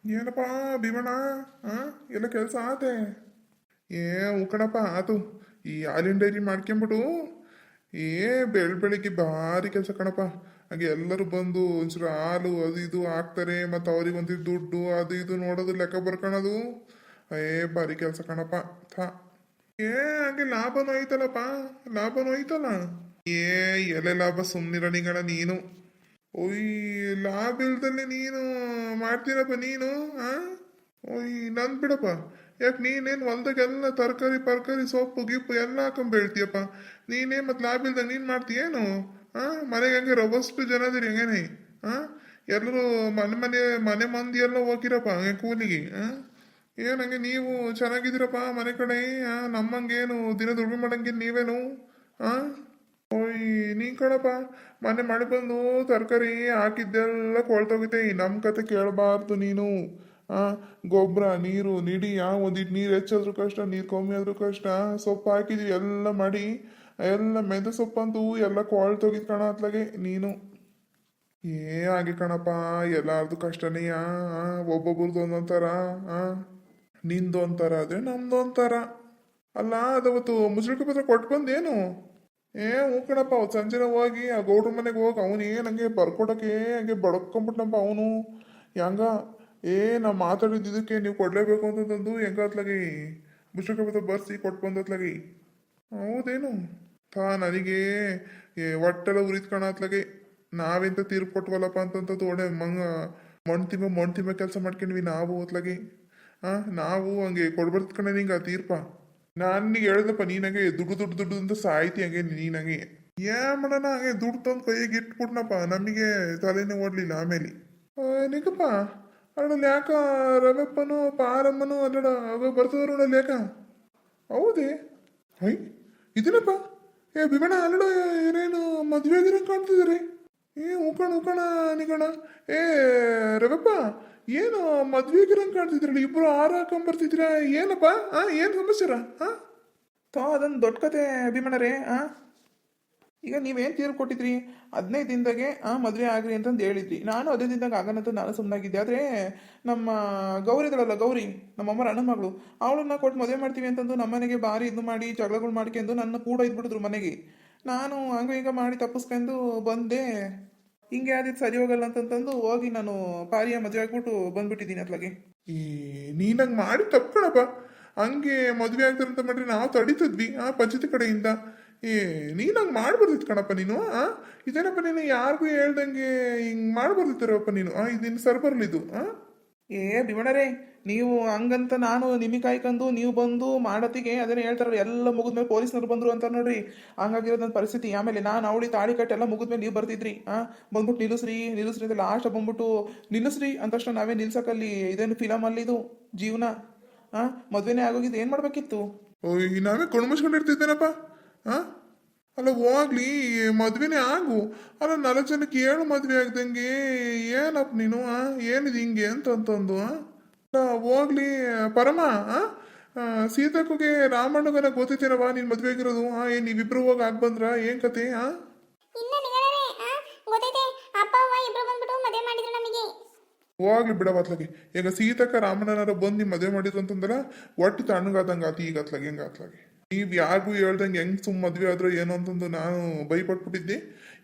ಏನಪ್ಪ ಭೀಮಣ್ಣ, ಆ ಎಲ್ಲ ಕೆಲಸ ಆತೆ? ಏ ಕಣಪ್ಪ ಆತು. ಈ ಹಾಲಿನ ಡೈರಿ ಮಾಡ್ಕೊಂಬಿಟ್ಟು ಬೆಳಿಗ್ಗೆ ಭಾರಿ ಕೆಲಸ ಕಣಪ್ಪ. ಹಾಗೆ ಎಲ್ಲರೂ ಬಂದು ಒಂಚೂರು ಹಾಲು ಅದು ಇದು ಹಾಕ್ತಾರೆ, ಮತ್ತು ಅವ್ರಿಗೆ ಒಂದಿಷ್ಟು ದುಡ್ಡು ಅದು ಇದು ನೋಡೋದು, ಲೆಕ್ಕ ಬರ್ಕೊಳೋದು. ಭಾರಿ ಕೆಲಸ ಕಣಪ್ಪ. ಥಾ. ಏ ಹಂಗೆ ಲಾಭನೂ ಐತಲ್ಲಪ್ಪ, ಲಾಭನೂ ಐತಲ್ಲ. ಏ ಎಲೆ ಲಾಭ, ಸುಮ್ಮನಿರಣಿಗಳ ನೀನು. ಓಯ್, ಲಾಭ ಇಲ್ದಲ್ಲಿ ನೀನು ಮಾಡ್ತೀರಪ್ಪ ನೀನು. ಆ ಓಯ್, ನಂದ್ ಬಿಡಪ್ಪ. ಯಾಕೆ ನೀನೇನು ಹೊಲ್ದಾಗೆಲ್ಲ ತರಕಾರಿ ಪರ್ಕಾರಿ ಸೊಪ್ಪು ಗಿಪ್ಪು ಎಲ್ಲ ಹಾಕೊಂಡ್ ಬೆಳ್ತೀಯಪ್ಪ. ನೀನೇ ಮತ್ತೆ ಲಾಭ ಇಲ್ದಾಗ ನೀನು ಮಾಡ್ತೀಯೇನು? ಮನೆಗೆ ಹಂಗೆ ರವಷ್ಟು ಜನ ಅದೀರಿ ಹಂಗೇನೆ. ಆ ಎಲ್ಲರೂ ಮನೆ ಮನೆ ಮನೆ ಮಂದಿ ಎಲ್ಲ ಹೋಗಿರಪ್ಪ ಹಂಗೆ ಕೂಲಿಗೆ. ಏನು ಹಂಗೆ ನೀವು ಚೆನ್ನಾಗಿದ್ದೀರಪ್ಪ ಮನೆ ಕಡೆ. ನಮ್ಮಂಗೇನು ದಿನ ದುಡಿಮೆ ಮಾಡಂಗೇನು ನೀವೇನು? ಆ ಓಯ್, ನೀ ಕಣಪ್ಪ. ಮೊನ್ನೆ ಮಳೆ ಬಂದು ತರಕಾರಿ ಹಾಕಿದ್ದೆಲ್ಲ ಕೊಳ್ತೋಗೈತೆ. ನಮ್ಮ ಕತೆ ಕೇಳಬಾರ್ದು ನೀನು. ಆ ಗೊಬ್ಬರ ನೀರು ನಿಡಿ, ಒಂದಿಟ್ಟು ನೀರು ಹೆಚ್ಚಾದ್ರೂ ಕಷ್ಟ, ನೀರು ಕಮ್ಮಿ ಆದ್ರೂ ಕಷ್ಟ. ಸೊಪ್ಪು ಹಾಕಿದ್ವಿ ಎಲ್ಲ ಮಾಡಿ, ಎಲ್ಲ ಮೆಂತ್ಯ ಸೊಪ್ಪಂತೂ ಎಲ್ಲ ಕೊಳ್ತೋಗಿದ್ ಕಣ ಅತ್ಲಾಗೆ ನೀನು. ಹಾಗೆ ಕಣಪ್ಪ, ಎಲ್ಲಾರ್ದು ಕಷ್ಟನೇ. ಒಬ್ಬೊಬ್ರದ್ದು ಒಂದೊಂಥರ. ಆ ನಿಂದು ಒಂಥರ ಆದ್ರೆ ನಮ್ದು ಒಂಥರ. ಅಲ್ಲ, ಅದವತ್ತು ಮುಸ್ಲಿಕ ಪತ್ರ ಕೊಟ್ಟು ಬಂದೇನು? ಹ್ಞೂ ಕಣಪ್ಪ. ಅವತ್ತು ಸಂಜೆನ ಹೋಗಿ ಆ ಗೌಡ್ರ ಮನೆಗೆ ಹೋಗಿ ಅವನು ಹಂಗೆ ಬರ್ಕೊಡಕ್ಕೆ ಹಂಗೆ ಬಡ್ಕೊಂಬಿಟ್ನಪ್ಪ ಅವನು. ಹೆಂಗ ನಾ ಮಾತಾಡಿದ್ದಕ್ಕೆ ನೀವು ಕೊಡಲೇಬೇಕು ಅಂತಂದು ಹೆಂಗತ್ಲಾಗಿ ಮುಷ್ಟಿಕ ಬರ್ಸಿ ಕೊಟ್ಟು ಬಂದತ್ಲಾಗಿ. ಹೌದೇನು? ನನಗೆ ಹೊಟ್ಟೆಲ್ಲ ಉರಿತ್ ಕಾಣತ್ಲಾಗೆ. ನಾವೆಂತ ತೀರ್ಪು ಕೊಟ್ವಲ್ಲಪ್ಪ ಅಂತಂತದ್ದು ಒಳ್ಳೆ ಮಣ್ಣು ತಿಮ್ಮ ಕೆಲಸ ಮಾಡ್ಕೊಂಡ್ವಿ ನಾವು ಹೊತ್ಲಾಗಿ. ನಾವು ಹಂಗೆ ಕೊಡ್ಬಾರ್ದು ಕಣ ನಿಂಗೆ ಆ ತೀರ್ಪ. ನಾನಿಗೆ ಹೇಳ್ದಪ್ಪ, ನೀನಂಗೆ ದುಡ್ಡು ದುಡ್ಡು ದುಡ್ಡು ಅಂತ ಸಾಯ್ತಿ ಹಂಗೆ ನೀನಂಗೆ. ಮಾಡೋಣ, ಹಂಗೆ ದುಡ್ಡು ತಂದು ಕೈಗೆ ಇಟ್ಬಿಟ್ನಪ್ಪ. ನಮಗೆ ತಲೆನೇ ಓಡ್ಲಿಲ್ಲ ಆಮೇಲೆ. ನಿಗಪ್ಪ, ಅದ್ರಲ್ಲಿ ಯಾಕ ರವೆಪ್ಪನು ಪಾರಮ್ಮನು ಅಲ್ಲಡ ಅವ ಬರ್ತದ್ರು ನೋಡಲ್ಲಿ ಯಾಕ? ಹೌದೇ? ಹೈ, ಇದನ್ನಪ್ಪ. ಬಿಮಣ ಅಲ್ಲಡ, ಏನೇನು ಮದುವೆ ಆಗಿರಂಗೆ ಕಾಣ್ತಿದ್ದೀರಿ. ಉಕಣ ನಿಗಣ. ರವೆಪ್ಪ, ಏನು ಮದ್ವೆ ಆಗಿರಂಗೆ ಕಾಣ್ತಿದ್ರಲ್ಲ ಇಬ್ರು. ಆರ ಹಾಕೊಂಬರ್ತಿದ್ರ ಏನಪ್ಪ? ಏನು ಸಮಸ್ಯೆರ? ಅದೊಂದು ದೊಡ್ಡ ಕತೆ ಅಭಿಮಣರೇ. ಈಗ ನೀವೇನು ತೀರ್ಪು ಕೊಟ್ಟಿದ್ರಿ? 15 ದಿನದಾಗೆ ಮದುವೆ ಆಗ್ರಿ ಅಂತಂದು ಹೇಳಿದ್ರಿ. ನಾನು 15 ದಿನದಾಗ ಆಗನಂತ ನಾನು ಸುಮ್ಮನಾಗಿದ್ದೆ. ಆದರೆ ನಮ್ಮ ಗೌರಿ ಇದ್ದಾಳಲ್ಲ, ಗೌರಿ ನಮ್ಮಮ್ಮರ ಅಣ್ಣನ ಮಗಳು, ಅವಳನ್ನ ಕೊಟ್ಟು ಮದುವೆ ಮಾಡ್ತೀವಿ ಅಂತಂದು ನಮ್ಮನೆಗೆ ಭಾರಿ ಇದು ಮಾಡಿ ಜಗಳಗಳು ಮಾಡ್ಕೊಂಡು ನನ್ನ ಕೂಡ ಇದ್ಬಿಟ್ಟಿದ್ರು ಮನೆಗೆ. ನಾನು ಹಂಗ ಹಿಂಗ ಮಾಡಿ ತಪ್ಪಿಸ್ಕೊಂಡು ಬಂದೆ. ಹಿಂಗೆ ಆದಿತ್ತು ಸರಿ ಹೋಗಲ್ಲ ಅಂತಂತಂದು ಹೋಗಿ ನಾನು ಪಾರಿಯ ಮದುವೆ ಆಗ್ಬಿಟ್ಟು ಬಂದ್ಬಿಟ್ಟಿದ್ದೀನಿ ಅತ್ಲಾಗೆ. ನೀನಂಗೆ ಮಾಡಿ ತಪ್ಕೊಳಪ್ಪ. ಹಂಗೆ ಮದುವೆ ಆಗ್ತಾರಂತ ಮಾಡ್ರಿ ನಾವು ತಡೀತಿದ್ವಿ ಪಂಚಾಯತಿ ಕಡೆಯಿಂದ. ನೀನಂಗೆ ಮಾಡ್ಬಾರ್ದಿತ್ತು ಕಣಪ್ಪ ನೀನು. ಇದೇನಪ್ಪ ನೀನು ಯಾರಿಗೂ ಹೇಳ್ದಂಗೆ ಹಿಂಗೆ ಮಾಡ್ಬಾರ್ದಿತ್ತಾರಪ್ಪ ನೀನು. ಇದು ನಿನ್ನ ಸರ್ಬರ್ಲಿದು. ಬಿಮಣರೇ, ನೀವು ಹಂಗಂತ ನಾನು ನಿಮಗೆ ಕಾಯ್ಕೊಂಡು ನೀವು ಬಂದು ಮಾಡತ್ತಿಗೆ ಅದನ್ನ ಹೇಳ್ತಾರಲ್ಲ, ಎಲ್ಲ ಮುಗಿದ್ಮೇಲೆ ಪೊಲೀಸ್ನವ್ರು ಬಂದ್ರು ಅಂತ ನೋಡ್ರಿ. ಹಂಗಾಗಿರೋದು ನನ್ನ ಪರಿಸ್ಥಿತಿ. ಆಮೇಲೆ ನಾನು ಅವಳಿ ತಾಳಿ ಕಟ್ಟಿ ಎಲ್ಲ ಮುಗಿದ್ಮೇಲೆ ನೀವು ಬರ್ತಿದ್ರಿ. ಬಂದ್ಬಿಟ್ಟು ನಿಲ್ಲಿಸ್ರಿ ಅಂತ ಲಾಸ್ಟ್ ಬಂದ್ಬಿಟ್ಟು ನಿಲ್ಲಿಸ್ರಿ ಅಂತಷ್ಟು ನಾವೇ ನಿಲ್ಸಕ್ಕಲ್ಲಿ ಇದೇನು ಫಿಲಮ್ ಅಲ್ಲಿ ಇದು ಜೀವನ. ಮದ್ವೆನೇ ಆಗೋಗಿದ್ದು ಏನು ಮಾಡ್ಬೇಕಿತ್ತು? ನಾವೇ ಕಣ್ಮುಚ್ಕೊಂಡಿರ್ತಿದ್ದೇನಪ್ಪ. ಅಲ್ಲ ಹೋಗ್ಲಿ, ಮದ್ವೆನೇ ಆಗು. ಅಲ್ಲ 4 ಜನಕ್ಕೆ ಹೇಳು ಮದ್ವೆ ಆಗ್ದಂಗೆ. ಏನಪ್ಪ ನೀನು ಏನಿದೆ ಹಿಂಗೆ ಅಂತಂದು. ಹೋಗ್ಲಿ ಪರಮ. ಸೀತಕ್ಕಗೆ ರಾಮಣ್ಣಗನ ಗೊತ್ತೈತೇನವ ನೀನ್ ಮದ್ವೆ ಆಗಿರೋದು? ಏನ್ ನೀವಿಬ್ರು ಹೋಗಿ ಆಗ್ ಬಂದ್ರ? ಏನ್ ಕತೆ? ಹೋಗ್ಲಿ ಬಿಡವತ್ಲಾಗೆ. ಈಗ ಸೀತಕ್ಕ ರಾಮಣ್ಣನಾರ ಬಂದು ನಿಮ್ ಮದ್ವೆ ಮಾಡಿದ್ರು ಅಂತಂದ್ರ ಒಟ್ಟು ತಣ್ಣಗಾದಂಗ ಆತಿ. ಈಗ ಅತ್ಲಾಗೆ ಹೆಂಗ ಅತ್ಲಾಗೆ ನೀವ್ ಯಾರಿಗೂ ಹೇಳ್ದಂಗೆ ಹೆಂಗ್ ಸುಮ್ ಮದ್ವೆ ಆದ್ರೂ ಏನೋ ಅಂತಂದು ನಾನು ಬೈಪಟ್ಬಿಟ್ಟಿದ್ದೆ.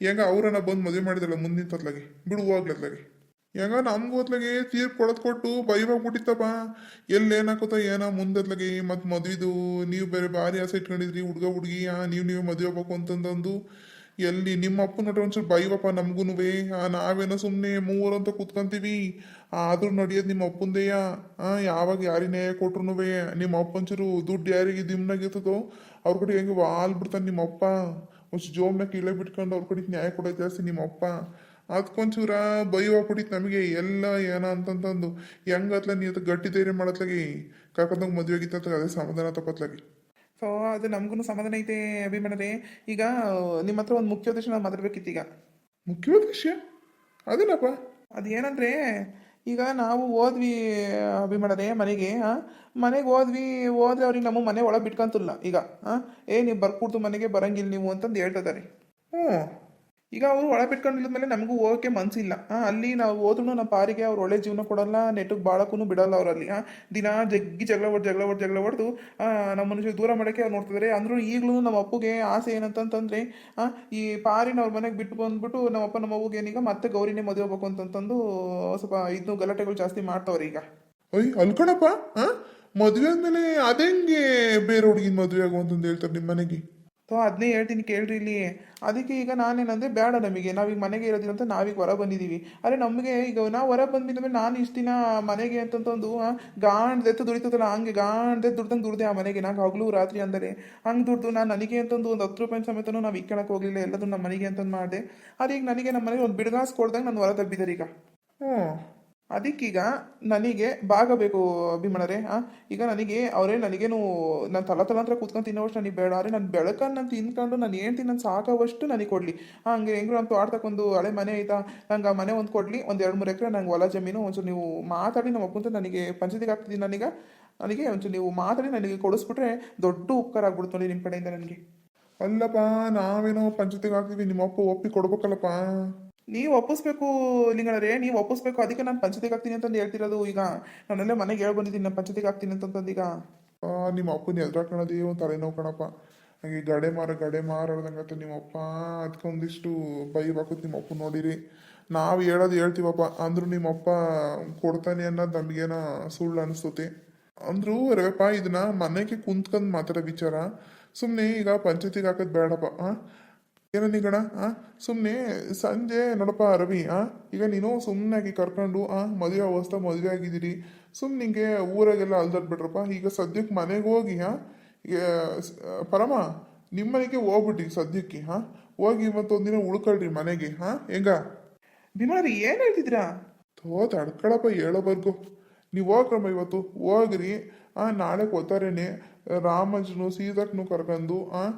ಹೆಂಗ ಅವ್ರನ್ನ ಬಂದು ಮದ್ವೆ ಮಾಡಿದಲ್ಲ ಮುಂದಿನ ತತ್ಲಾಗೆ. ಬಿಡು ಹೋಗ್ಲತ್ಲಾಗೆ. ಹೆಂಗ ನಮ್ಗೂ ಹೊತ್ಲಾಗೆ ತೀರ್ಪು ಕೊಟ್ಟು ಬೈವಾಗ್ಬಿಟ್ಟಿತ್ತಪ್ಪ. ಏನಾಕೋತ ಏನೋ ಮುಂದತ್ಲಾಗೆ. ಮತ್ ಮದ್ವಿದು ನೀವು ಬೇರೆ ಭಾರಿ ಆಸೆ ಇಟ್ಕೊಂಡಿದ್ರಿ ಹುಡ್ಗ ಹುಡ್ಗಿ. ನೀವೇ ಮದ್ವೆ ಆಗ್ಬೇಕು ಅಂತಂದು ಎಲ್ಲಿ ನಿಮ್ಮ ಅಪ್ಪ ನೋಡ್ರಿ ಒಂಚೂರು ಬೈವಪ್ಪ ನಮ್ಗೂನುವೆ. ನಾವೇನೋ ಸುಮ್ಮನೆ ಮೂವರಂತ ಕೂತ್ಕೊಂತೀವಿ. ಆದ್ರೂ ನಡೆಯೋದು ನಿಮ್ಮ ಅಪ್ಪಂದೇಯ. ಯಾವಾಗ ಯಾರಿಗೆ ನ್ಯಾಯ ಕೊಟ್ರುನುವೆ ನಿಮ್ಮ ಅಪ್ಪ ಒಂಚೂರು ದುಡ್ಡು ಯಾರಿಗೆ ದಿಮ್ನಾಗಿರ್ತದೋ ಅವ್ರ ಕಡೆ ಹೆಂಗೆ ವಾಲ್ ಬಿಡ್ತಾನೆ ನಿಮ್ಮ ಅಪ್ಪ. ಒಂಚೂರು ಜೋಬ್ನಾಗ ಕೀಳೆ ಬಿಟ್ಕೊಂಡು ಅವ್ರ ಕಡೆಗೆ ನ್ಯಾಯ ಕೊಡೋದು ಜಾಸ್ತಿ ನಿಮ್ಮ ಅಪ್ಪ. ಅದಕ್ಕೊಂಚೂರ ಬೈವಾಗ್ಬಿಟ್ಟಿತ್ತು ನಮಗೆ ಎಲ್ಲ ಏನೋ ಅಂತಂತಂದು. ಹೆಂಗತ್ಲ ನೀ ಗಟ್ಟಿ ಧೈರ್ಯ ಮಾಡತ್ಲಾಗಿ ಕರ್ಕೊಂಡೋಗಿ ಮದುವೆ ಆಗಿತ್ತ ಅದೇ ಸಮಾಧಾನ ತಪ್ಪತ್ಲಾಗಿ. ಸೊ ಅದು ನಮಗೂ ಸಮಾಧಾನ ಐತೆ ಅಭಿಮಾನರೇ. ಈಗ ನಿಮ್ಮ ಹತ್ರ ಒಂದು ಮುಖ್ಯ ಉದ್ದೇಶ ನಾವು ಮಾತಾಡ್ಬೇಕಿತ್ತು. ಈಗ ಮುಖ್ಯ ಉದ್ದೇಶ ಅದೇನಪ್ಪ? ಅದು ಏನಂದ್ರೆ, ಈಗ ನಾವು ಹೋದ್ವಿ ಅಭಿಮಾನರೇ ಮನೆಗೆ. ಮನೆಗೆ ಹೋದ್ರೆ ಅವ್ರಿಗೆ ನಮ್ಮ ಮನೆ ಒಳಗೆ ಬಿಟ್ಕೊಂತಿಲ್ಲ. ಈಗ ನೀವು ಬರ್ಕೊಡ್ತು ಮನೆಗೆ ಬರಂಗಿಲ್ಲ ನೀವು ಅಂತಂದು ಹೇಳ್ತಿದ್ದಾರೆ. ಈಗ ಅವರು ಒಳ ಬಿಟ್ಕೊಂಡಿದ್ಮೇಲೆ ನಮಗೂ ಹೋಗೋಕ್ಕೆ ಮನಸ್ಸಿಲ್ಲ. ಅಲ್ಲಿ ನಾವು ಹೋದ್ರೂ ನಮ್ಮ ಪಾರಿಗೆ ಅವ್ರು ಒಳ್ಳೆ ಜೀವನ ಕೊಡಲ್ಲ, ನೆಟ್ಟಿಗೆ ಬಾಳಕ್ಕೂ ಬಿಡಲ್ಲ ಅವರಲ್ಲಿ. ದಿನ ಜಗ್ಗಿ ಜಗಳ ಹೊಡೆದು ನಮ್ಮ ಮನುಷ್ಯ ದೂರ ಮಾಡೋಕ್ಕೆ ಅವ್ರು ನೋಡ್ತಿದ್ದಾರೆ. ಅಂದ್ರೂ ಈಗಲೂ ನಮ್ಮ ಅಪ್ಪಗೆ ಆಸೆ ಏನಂತಂತಂದ್ರೆ ಈ ಪಾರಿನ ಅವ್ರ ಮನೆಗೆ ಬಿಟ್ಟು ಬಂದ್ಬಿಟ್ಟು ನಮ್ಮ ಅಪ್ಪ ನಮ್ಮ ಅವ್ವಗೆ ಏನೀಗ ಮತ್ತೆ ಗೌರಿನೇ ಮದುವೆ ಆಗ್ಬೇಕು ಅಂತಂತಂದು ಸ್ವಲ್ಪ ಇದನ್ನು ಗಲಾಟೆಗಳು ಜಾಸ್ತಿ ಮಾಡ್ತಾವ್ರೆ ಈಗ. ಅಯ್ಯ ಅಲ್ಕಣಪ್ಪ, ಹಾ, ಮದುವೆ ಆದ್ಮೇಲೆ ಅದೆಂಗೆ ಬೇರೆ ಹುಡುಗಿನ ಮದುವೆ ಆಗು ಅಂತಂದು ಹೇಳ್ತಾರೆ ನಿಮ್ಮ ಮನೆಗೆ? ಅದನ್ನೇ ಹೇಳ್ತೀನಿ ಕೇಳ್ರಿ ಇಲ್ಲಿ. ಅದಕ್ಕೆ ಈಗ ನಾನೇನಂದ್ರೆ ಬೇಡ, ನಮಗೆ ನಾವೀಗ ಮನೆಗೆ ಇರೋದಿಲ್ಲ ಅಂತ ನಾವೀಗ ಹೊರ ಬಂದಿದ್ದೀವಿ. ಅರೆ ನಮಗೆ ಈಗ ನಾವು ಹೊರ ಬಂದ್ಮೇಲೆ ನಾನು ಇಷ್ಟು ದಿನ ಮನೆಗೆ ಅಂತಂತಂದು ಗಾಂಡ್ದೆತ್ತು ದುಡಿತದಲ್ಲ, ಹಂಗೆ ಗಾಂಡ್ದೆತ್ತು ದುಡ್ದಂಗೆ ದುಡ್ದೆ ಆ ಮನೆಗೆ. ನಂಗೆ ಹಗಲು ರಾತ್ರಿ ಅಂದರೆ ಹಂಗೆ ದುಡ್ದು ನಾನು ನನಗೆ ಅಂತಂದು ಒಂದು 10 ರೂಪಾಯಿ ಸಮೇತನೂ ನಾವು ಇಕ್ಕೊಳಕ್ಕೆ ಹೋಗಲಿಲ್ಲ, ಎಲ್ಲದೂ ನಮ್ಮ ಮನೆಗೆ ಅಂತಂದು ಮಾಡಿದೆ. ಅದೀಗ ನನಗೆ ನಮ್ಮ ಮನೆಗೆ ಒಂದು ಬಿಡ್ಗಾಸ್ ಕೊಡ್ದಂಗೆ ನಾನು ಹೊರ ತಬ್ಬಿದ್ದಾರೆ ಈಗ. ಹ್ಞೂ. ಅದಕ್ಕೀಗ ನನಗೆ ಭಾಗ ಬೇಕು ಭೀಮಣ್ಣರೇ. ಈಗ ನನಗೆ ಅವರೇ ನನಗೇನು ನಾನು ತಲಾಂತರ ಕೂತ್ಕೊಂಡು ತಿನ್ನೋವಷ್ಟು ನನಗೆ ಬೇಡ. ಆದರೆ ನಾನು ಬೆಳಕನ್ನು ನಾನು ತಿನ್ಕೊಂಡು ನಾನು ಹೇಳ್ತೀನಿ, ನಾನು ಸಾಕೋವಷ್ಟು ನನಗೆ ಕೊಡಲಿ. ಹಂಗೆ ಹೆಂಗ್ರು ಅಂತ ಆಡ್ತಕ್ಕೊಂದು ಹಳೆ ಮನೆ ಐತಾ, ನಂಗೆ ಆ ಮನೆ ಒಂದು ಕೊಡಲಿ, ಒಂದು 2-3 ಎಕರೆ ನಂಗೆ ಹೊಲ ಜಮೀನು ಒಂಚೂರು ನೀವು ಮಾತಾಡಿ ನಮ್ಮ ಅಪ್ಪಂತ ನನಗೆ ಪಂಚಾಯತಿಗೆ ಹಾಕ್ತಿದ್ದೀನಿ. ನನಗೆ ಒಂಚೂರು ನೀವು ಮಾತಾಡಿ ನನಗೆ ಕೊಡಿಸ್ಬಿಟ್ರೆ ದೊಡ್ಡ ಉಪಕಾರ ಆಗ್ಬಿಡ್ತು ನೋಡಿ ನಿಮ್ಮ ಕಡೆಯಿಂದ ನನಗೆ. ಅಲ್ಲಪ್ಪ, ನಾವೇನೋ ಪಂಚಾಯತಿಗೆ ಹಾಕ್ತೀವಿ, ನಿಮ್ಮಪ್ಪ ಒಪ್ಪಿ ಕೊಡ್ಬೇಕಲ್ಲಪ್ಪ. ನೀವು ಒಪ್ಪಿಸ್ಬೇಕು ಲಿಂಗಣ್ಣರೇ, ನೀವು ಒಪ್ಪಿಸ್ಬೇಕು. ಅದಕ್ಕೆ ನಾನು ಪಂಚಾಯತಿಗೆ ಹಾಕ್ತೀನಿ ಅಂತಂದು ಹೇಳ್ತಿರೋದು. ಈಗ ನಾನೆಲ್ಲ ಮನೆಗೆ ಹೇಳಿ ಬಂದಿದ್ದೀನಿ, ನಾನು ಪಂಚಾಯತಿಗೆ ಹಾಕ್ತೀನಿ ಅಂತಂದು. ಈಗ ನಿಮ್ಮ ಅಪ್ಪನ ಎದುರಾಕಣದೇ ಒಂದು ತಲೆನೋವು ಕಣಪ್ಪ. ಹಾಗೆ ಗಡೆ ಮಾರಾಡ್ದಂಗತ್ತ ನಿಮ್ಮಪ್ಪ. ಅದಕ್ಕೊಂದಿಷ್ಟು ಬೈವಾಕತ್ ನಿಮ್ಮ ಅಪ್ಪ ನೋಡಿರಿ. ನಾವು ಹೇಳೋದು ಹೇಳ್ತೀವಪ್ಪ, ಅಂದ್ರೂ ನಿಮ್ಮಪ್ಪ ಕೊಡ್ತಾನೆ ಅನ್ನೋದು ನಮಗೇನ ಸುಳ್ಳು ಅನಿಸ್ತತಿ. ಅಂದ್ರೂ ರೇಪ ಇದನ್ನ ಮನೆಗೆ ಕುಂತ್ಕೊಂಡು ಮಾತಾಡೋ ವಿಚಾರ. ಸುಮ್ಮನೆ ಈಗ ಪಂಚಾಯತಿಗೆ ಹಾಕೋದು ಬೇಡಪ್ಪ. ಏನೋ ನಿಗಣ, ಸುಮ್ಮನೆ ಸಂಜೆ ನೋಡಪ್ಪ ರವಿ, ಈಗ ನೀನು ಸುಮ್ಮನೆ ಕರ್ಕೊಂಡು ಮದುವೆ ಅವಸ್ಥೆ ಮದುವೆ ಆಗಿದ್ದೀರಿ, ಸುಮ್ಮನೆ ನಿಂಗೆ ಊರಾಗೆಲ್ಲ ಅಲ್ದಾಡ್ಬಿಟ್ರಪ್ಪ. ಈಗ ಸದ್ಯಕ್ಕೆ ಮನೆಗೆ ಹೋಗಿ ಈಗ ಪರಮ ನಿಮ್ಮ ಮನೆಗೆ ಹೋಗ್ಬಿಟ್ಟಿ ಸದ್ಯಕ್ಕೆ. ಹೋಗಿ ಮತ್ತೊಂದಿನ ಉಳ್ಕೊಳ್ರಿ ಮನೆಗೆ. ಹೆಂಗ ಭೀಮಣ್ಣ ಏನು ಹೇಳ್ತಿದ್ರಾ? ತಡ್ಕೊಳಪ್ಪ ಹೇಳೋವರೆಗೂ. ನೀವು ಹೋಗ್ರಮ್ಮ ಇವತ್ತು ಹೋಗ್ರಿ. ನಾಳೆ ಗೊತ್ತಾರೇನೆ ರಾಮಜ್ನು ಸೀತಕ್ನು ಕರ್ಕೊಂಡು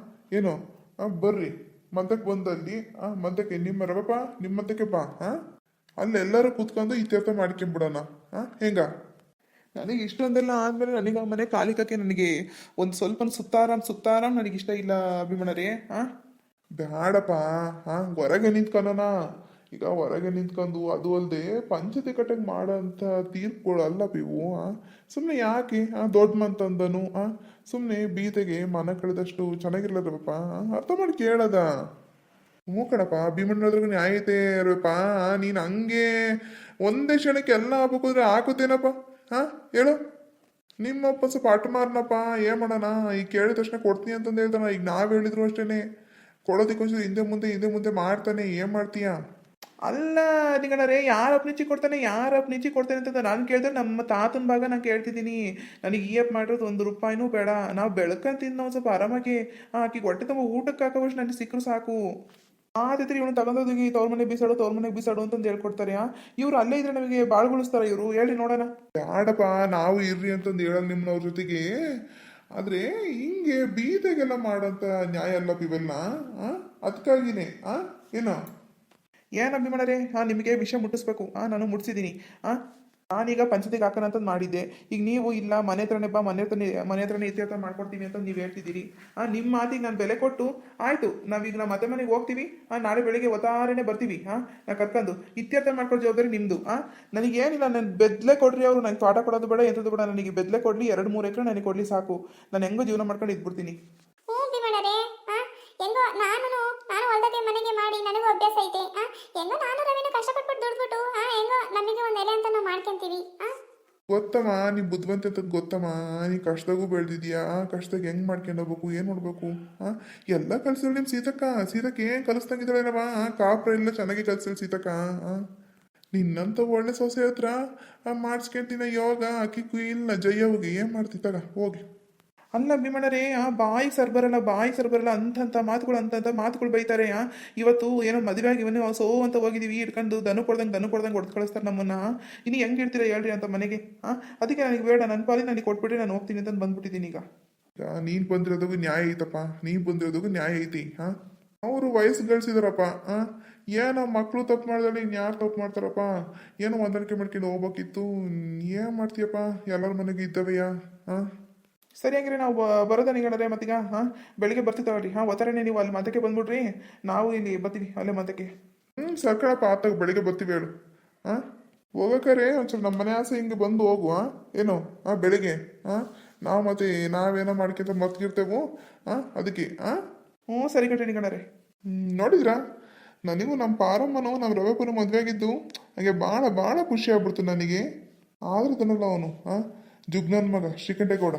ಏನು ಬರ್ರಿ ಮಂತಕ್ಕೆ ಬಂದಲ್ಲಿ. ಮಂತಕ್ಕೆ ನಿಮ್ಮ ರವಪ್ಪ, ನಿಮ್ಮ ಮಂತಕ್ಕೆ ಬಾ. ಅಲ್ಲೆಲ್ಲರೂ ಕೂತ್ಕೊಂಡು ಇತ್ಯರ್ಥ ಮಾಡ್ಕೊಂಬಿಡೋಣ. ಹೆಂಗ? ನನಗೆ ಇಷ್ಟೊಂದೆಲ್ಲ ಆದಮೇಲೆ ನನಗೆ ಆ ಮನೆ ಕಾಲಿಕಕ್ಕೆ ನನಗೆ ಒಂದು ಸ್ವಲ್ಪ ಸುತ್ತಾರಾಮ್ ನನಗೆ ಇಷ್ಟ ಇಲ್ಲ ಭೀಮಣ್ಣರೇ. ಬ್ಯಾಡಪ್ಪ. ಹೊರಗೆ ನಿಂತ್ಕೊಳ್ಳೋಣ. ಈಗ ಹೊರಗೆ ನಿಂತ್ಕೊಂಡು ಅದು ಅಲ್ಲದೆ ಪಂಚಾಯತಿ ಕಟ್ಟೆಗೆ ಮಾಡೋಂಥ ತೀರ್ಪುಗಳು ಅಲ್ಲ ಇವು. ಸುಮ್ಮನೆ ಯಾಕೆ ದೊಡ್ಡ ಮಂತಂದನು ಸುಮ್ಮನೆ ಬೀತೆಗೆ ಮನ ಕಳೆದಷ್ಟು ಚೆನ್ನಾಗಿರ್ಲದಪ್ಪ. ಅರ್ಥ ಮಾಡಿ ಕೇಳದ. ಹ್ಞೂ ಕಣಪ್ಪ, ಭೀಮಣ್ಣದ್ರಿಗೆ ನ್ಯಾಯ ಐತೆ ಇರ್ಬೇಕಪ್ಪ. ನೀನು ಹಂಗೆ ಒಂದೇ ಕ್ಷಣಕ್ಕೆ ಎಲ್ಲ ಹಾಕೋದ್ರೆ ಹಾಕುತ್ತೇನಪ್ಪ? ಹೇಳು. ನಿಮ್ಮಪ್ಪ ಸ್ವಲ್ಪ ಆಟ ಮಾರನಪ್ಪ. ಏನು ಮಾಡೋಣ? ಈಗ ಕೇಳಿದ ತಕ್ಷಣ ಕೊಡ್ತೀನಿ ಅಂತಂದು ಹೇಳ್ತಾನ. ಈಗ ನಾವು ಹೇಳಿದ್ರು ಅಷ್ಟೇ ಕೊಡೋದಕ್ಕೊಂಚೂರು ಹಿಂದೆ ಮುಂದೆ ಮಾಡ್ತಾನೆ. ಏನು ಮಾಡ್ತೀಯ? ಅಲ್ಲ ನಿಗಣರೇ, ಯಾರು ಅಪ್ನಿಚ್ಚಿ ಕೊಡ್ತೇನೆ ಅಂತ ನಾನು ಕೇಳಿದ್ರೆ ನಮ್ಮ ತಾತನ ಭಾಗ ನಾನು ಕೇಳ್ತಿದ್ದೀನಿ. ನನಗೆ ಈ ಅಪ್ ಮಾಡಿರೋದು 1 ರೂಪಾಯಿನೂ ಬೇಡ. ನಾವು ಬೆಳಕಂತಿದ್ದು ನಾವು ಸ್ವಲ್ಪ ಆರಾಮಾಗಿ ಆಕಿಗೆ ಹೊಟ್ಟೆ ತುಂಬ ಊಟಕ್ಕೆ ಹಾಕೋವಷ್ಟು ನನಗೆ ಸಿಕ್ಕರು ಸಾಕು. ಆತೈತ್ರಿ ಇವನು ತಗೊಂಡೋಗಿ ತವ್ರ ಮನೆಗೆ ಬೀಸಾಡು ಅಂತಂದು ಹೇಳ್ಕೊಡ್ತಾರೆ. ಇವ್ರು ಅಲ್ಲೇ ಇದ್ರೆ ನಮಗೆ ಬಾಳ್ಗೊಳಿಸ್ತಾರೆ ಇವರು. ಹೇಳ್ರಿ ನೋಡೋಣ. ಬ್ಯಾಡಪ್ಪ, ನಾವು ಇರ್ರಿ ಅಂತಂದು ಹೇಳಲ್ಲ ನಿಮ್ಮನವ್ರ ಜೊತೆಗೆ. ಆದ್ರೆ ಹಿಂಗೆ ಬೀದಿಗೆಲ್ಲ ಮಾಡೋಂಥ ನ್ಯಾಯ ಅಲ್ಲ ಇವೆಲ್ಲ. ಅದಕ್ಕಾಗಿನೇ ಏನೋ ಏನು ಅಭಿಮಾನರೇ, ನಿಮಗೆ ವಿಷಯ ಮುಟ್ಟಿಸ್ಬೇಕು. ನಾನು ಮುಟ್ಟಿಸಿದ್ದೀನಿ. ನಾನೀಗ ಪಂಚಾಯತಿಗೆ ಹಾಕೋಣ ಅಂತ ಮಾಡಿದ್ದೆ. ಈಗ ನೀವು ಇಲ್ಲ ಮನೆ ಹತ್ರನೇ ಬಾ, ಮನೆ ಹತ್ರನೇ ಇತ್ಯರ್ಥ ಮಾಡ್ಕೊಡ್ತೀನಿ ಅಂತ ನೀವು ಹೇಳ್ತಿದ್ದೀರಿ. ನಿಮ್ಮ ಮಾತಿಗೆ ನಾನು ಬೆಲೆ ಕೊಟ್ಟು ಆಯಿತು, ನಾವೀಗ ನಮ್ಮ ಮತ್ತೆ ಮನೆಗೆ ಹೋಗ್ತೀವಿ. ನಾಳೆ ಬೆಳಿಗ್ಗೆ ಒತ್ತಾರನೇ ಬರ್ತೀವಿ. ನಾ ಕರ್ಕೊಂಡು ಇತ್ಯರ್ಥ ಮಾಡ್ಕೊಳ್ಳೋ ಜವಾಬ್ದಾರಿ ನಿಮ್ಮದು. ನನಗೇನಿಲ್ಲ, ನಾನು ಬೆದ್ಲೆ ಕೊಡ್ರಿ. ಅವರು ನನಗೆ ತೋಟ ಕೊಡೋದು ಬೇಡ, ಎಂಥದ್ದು ಬೇಡ. ನನಗೆ ಬೆದ್ಲೆ ಕೊಡಲಿ, 2-3 ಎಕರೆ ನನಗೆ ಕೊಡಲಿ ಸಾಕು. ನಾನು ಹೆಂಗೋ ಜೀವನ ಮಾಡ್ಕೊಂಡು ಇದ್ಬಿಡ್ತೀನಿ. ಹೆಂಗೋ ನಾನು ಹೊಲ್ದಕ್ಕೆ ಮನೆಗೆ ಮಾಡಿ ನನಗೂ ಅಭ್ಯಾಸ ಐತೆ. ಹೆಂಗೋ ನಾನು ರವಿನ ಕಷ್ಟಪಟ್ಬಿಟ್ಟು ದುಡ್ದ್ಬಿಟ್ಟು ಹೆಂಗೋ ನಮಗೆ ಒಂದು ನೆಲೆ ಅಂತ ನಾವು ಮಾಡ್ಕೊಂತೀವಿ. ಗೊತ್ತಮ್ಮ, ನೀ ಬುದ್ಧಿವಂತ ಅಂತ ಗೊತ್ತಮ್ಮ. ನೀ ಕಷ್ಟದಾಗೂ ಬೆಳೆದಿದ್ಯಾ. ಕಷ್ಟದಾಗ ಹೆಂಗ್ ಮಾಡ್ಕೊಂಡು ಹೋಗ್ಬೇಕು, ಏನ್ ನೋಡ್ಬೇಕು ಎಲ್ಲ ಕಲ್ಸಿದ್ರು ನಿಮ್ ಸೀತಕ್ಕ ಏನ್ ಕಲಿಸ್ದಂಗಿದ್ದಾಳೇನವ. ಕಾಪ್ರ ಎಲ್ಲ ಚೆನ್ನಾಗಿ ಕಲ್ಸಿಲ್ ಸೀತಕ್ಕ. ನಿನ್ನಂತ ಒಳ್ಳೆ ಸೊಸೆ ಹತ್ರ ಮಾಡಿಸ್ಕೊಂತಿನ ಯೋಗ ಅಕ್ಕಿ ಇಲ್ಲ ಜಯ್ಯವ್ಗೆ ಏನ್ ಮಾಡ್ತಿತ್ತಾಗ ಹೋಗಿ. ಅಲ್ಲ ಭೀಮಣ್ಣರೇ, ಬಾಯಿಗೆ ಸರ್ಬರಲ್ಲ ಅಂತ ಮಾತುಗಳು ಬೈತಾರೆ. ಇವತ್ತು ಏನೋ ಮದುವೆ ಆಗಿ ಇವನು ಸೋ ಅಂತ ಹೋಗಿದ್ದೀವಿ, ಇಟ್ಕೊಂಡು ದನ ಕೊಡ್ದಂಗೆ ಹೊಡೆದು ಕಳಿಸ್ತಾರೆ ನಮ್ಮನ್ನ. ಇನ್ನು ಹೆಂಗೆ ಇರ್ತೀರಾ ಹೇಳ್ರಿ ಅಂತ ಮನೆಗೆ. ಅದಕ್ಕೆ ನನಗೆ ಬೇಡ, ನನ್ನ ಪಾಲಿ ನನಗೆ ಕೊಟ್ಬಿಟ್ರೆ ನಾನು ಹೋಗ್ತೀನಿ ಅಂತ ಬಂದ್ಬಿಟ್ಟಿದ್ದೀನಿ. ಈಗ ನೀನ್ ಬಂದಿರೋದಕ್ಕೂ ನ್ಯಾಯ ಐತಪ್ಪ. ನ್ಯಾಯ ಐತಿ. ಅವರು ವಯಸ್ಸು ಗಳಿಸಿದಾರಪ್ಪ. ಏನೋ ಮಕ್ಕಳು ತಪ್ಪು ಮಾಡಿದ್ರೆ ಇನ್ಯಾರು ತಪ್ಪು ಮಾಡ್ತಾರಪ್ಪ. ಏನೋ ಹೊಂದಾಣಿಕೆ ಮಾಡ್ಕೊಂಡು ಹೋಗ್ಬೇಕಿತ್ತು. ಏನ್ ಮಾಡ್ತೀಯಪ್ಪ, ಎಲ್ಲರ ಮನೆಗೆ ಇದ್ದವೆಯಾ. ಸರಿ ಹಂಗಿರಿ ನಾವು ಬರೋದ ನಿಗಣರೇ ಮತ್ತೀಗ ಹಾಂ ಬೆಳಿಗ್ಗೆ ಬರ್ತಿದ್ದಾವಲ್ರಿ ಹಾಂ ಒತ್ತಾರನೇ ನೀವು ಅಲ್ಲಿ ಮತಕ್ಕೆ ಬಂದ್ಬಿಡ್ರಿ ನಾವು ಇಲ್ಲಿ ಬರ್ತೀವಿ ಅಲ್ಲೇ ಮತಕ್ಕೆ. ಸರ್ಕಳಪ್ಪ ಆತಾಗ ಬೆಳಿಗ್ಗೆ ಬರ್ತೀವಿ ಹೇಳು. ಹಾಂ ಹೋಗಕ್ಕಾರೆ ಒಂಚೂರು ನಮ್ಮ ಮನೆ ಆಸೆ ಹಿಂಗೆ ಬಂದು ಹೋಗುವ ಏನು ಬೆಳಿಗ್ಗೆ ನಾವು ಮತ್ತೆ ನಾವೇನೋ ಮಾಡ್ಕೊಂತ ಮತ್ಗಿರ್ತೇವು ಅದಕ್ಕೆ ಹ್ಞೂ ಸರಿ ಕಟ್ರಿ ನಿಗಣರೇ. ನೋಡಿದ್ರಾ ನನಗೂ ನಮ್ಮ ಪಾರಮ್ಮನು ನಮ್ಮ ರವೆಪ್ಪನು ಮದುವೆ ಆಗಿದ್ದು ಹಾಗೆ ಭಾಳ ಭಾಳ ಖುಷಿ ಆಗ್ಬಿಡ್ತು ನನಗೆ. ಆದ್ರೂ ತನಲ್ಲ ಅವನು ಜುಗ್ನನ್ ಮಗ ಶ್ರೀಕಂಠೇಗೌಡ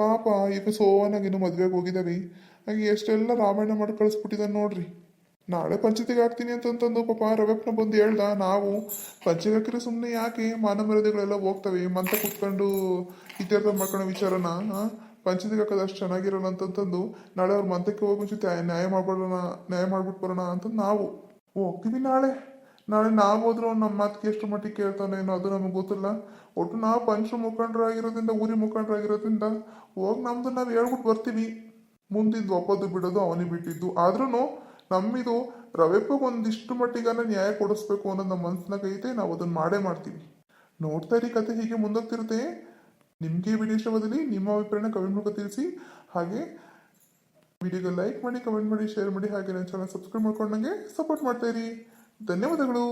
ಪಾಪ ಈಗ ಸೋವನಾಗಿನ್ನು ಮದುವೆಗೆ ಹೋಗಿದ್ದಾವೆ ಹಾಗೆ ಎಷ್ಟೆಲ್ಲ ರಾಮಾಯಣ ಮಾಡಿ ಕಳಿಸ್ಬಿಟ್ಟಿದ್ದಾನೆ ನೋಡ್ರಿ. ನಾಳೆ ಪಂಚಾಯತಿಗೆ ಹಾಕ್ತೀನಿ ಅಂತಂದು ಪಾಪ ರವೆಪ್ಪನ ಬಂದು ಹೇಳ್ದ. ನಾವು ಪಂಚಾಯತ್ ಹಾಕಿದ್ರೆ ಸುಮ್ಮನೆ ಯಾಕೆ ಮಾನ ಮರ್ಯಾದೆಗಳೆಲ್ಲ ಹೋಗ್ತವೆ ಮಂತ ಕುತ್ಕೊಂಡು ಇತ್ಯರ್ಥ ಮಾಡ್ಕೊಳ್ಳೋ ವಿಚಾರನ ಪಂಚಾಯತಿಗೆ ಹಾಕೋದು ಅಷ್ಟು ಚೆನ್ನಾಗಿರೋಣ ಅಂತಂದು ನಾಳೆ ಅವ್ರ ಮಂತಕ್ಕೆ ಹೋಗಿ ಮುಂಚೆ ನ್ಯಾಯ ಮಾಡ್ಬಿಟ್ಟು ಬರೋಣ ಅಂತ ನಾವು ಹೋಗ್ತೀವಿ. ನಾಳೆ ನಾವು ಹೋದ್ರು ನಮ್ಮ ಮಾತಿಗೆ ಎಷ್ಟು ಮಟ್ಟಿಗೆ ಕೇಳ್ತಾನೇನೋ ಅದು ನಮಗೆ ಗೊತ್ತಿಲ್ಲ. ಒಟ್ಟು ನಾವು ಪಂಚರು ಮುಖಂಡರಾಗಿರೋದ್ರಿಂದ ಊರಿ ಮುಖಂಡರಾಗಿರೋದ್ರಿಂದ ಹೋಗಿ ನಮ್ದು ನಾವು ಹೇಳ್ಬಿಟ್ಟು ಬರ್ತೀವಿ. ಮುಂದಿಂದು ಒಪ್ಪೋದು ಬಿಡೋದು ಅವನಿಗೆ ಬಿಟ್ಟಿದ್ದು. ಆದ್ರೂ ನಮ್ಮಿದು ರವೆಪ್ಪಗೆ ಒಂದಿಷ್ಟು ಮಟ್ಟಿಗಾನ ನ್ಯಾಯ ಕೊಡಿಸ್ಬೇಕು ಅನ್ನೋದು ನಮ್ಮ ಮನಸ್ಸಿನಾಗ ಐತೆ. ನಾವು ಅದನ್ನು ಮಾಡೇ ಮಾಡ್ತೀವಿ. ನೋಡ್ತಾ ಇರಿ, ಕತೆ ಹೀಗೆ ಮುಂದೋಗ್ತಿರುತ್ತೆ. ನಿಮಗೆ ವಿಡಿಯೋ ಇಷ್ಟವಾದಲ್ಲಿ ನಿಮ್ಮ ಅಭಿಪ್ರಾಯನ ಕಮೆಂಟ್ ಮೂಲಕ ತಿಳಿಸಿ. ಹಾಗೆ ವಿಡಿಯೋಗೆ ಲೈಕ್ ಮಾಡಿ, ಕಮೆಂಟ್ ಮಾಡಿ, ಶೇರ್ ಮಾಡಿ. ಹಾಗೆ ನನ್ನ ಚಾನಲ್ ಸಬ್ಸ್ಕ್ರೈಬ್ ಮಾಡ್ಕೊಂಡು ನನಗೆ ಸಪೋರ್ಟ್ ಮಾಡ್ತಾ ಇರಿ. ಧನ್ಯವಾದಗಳು.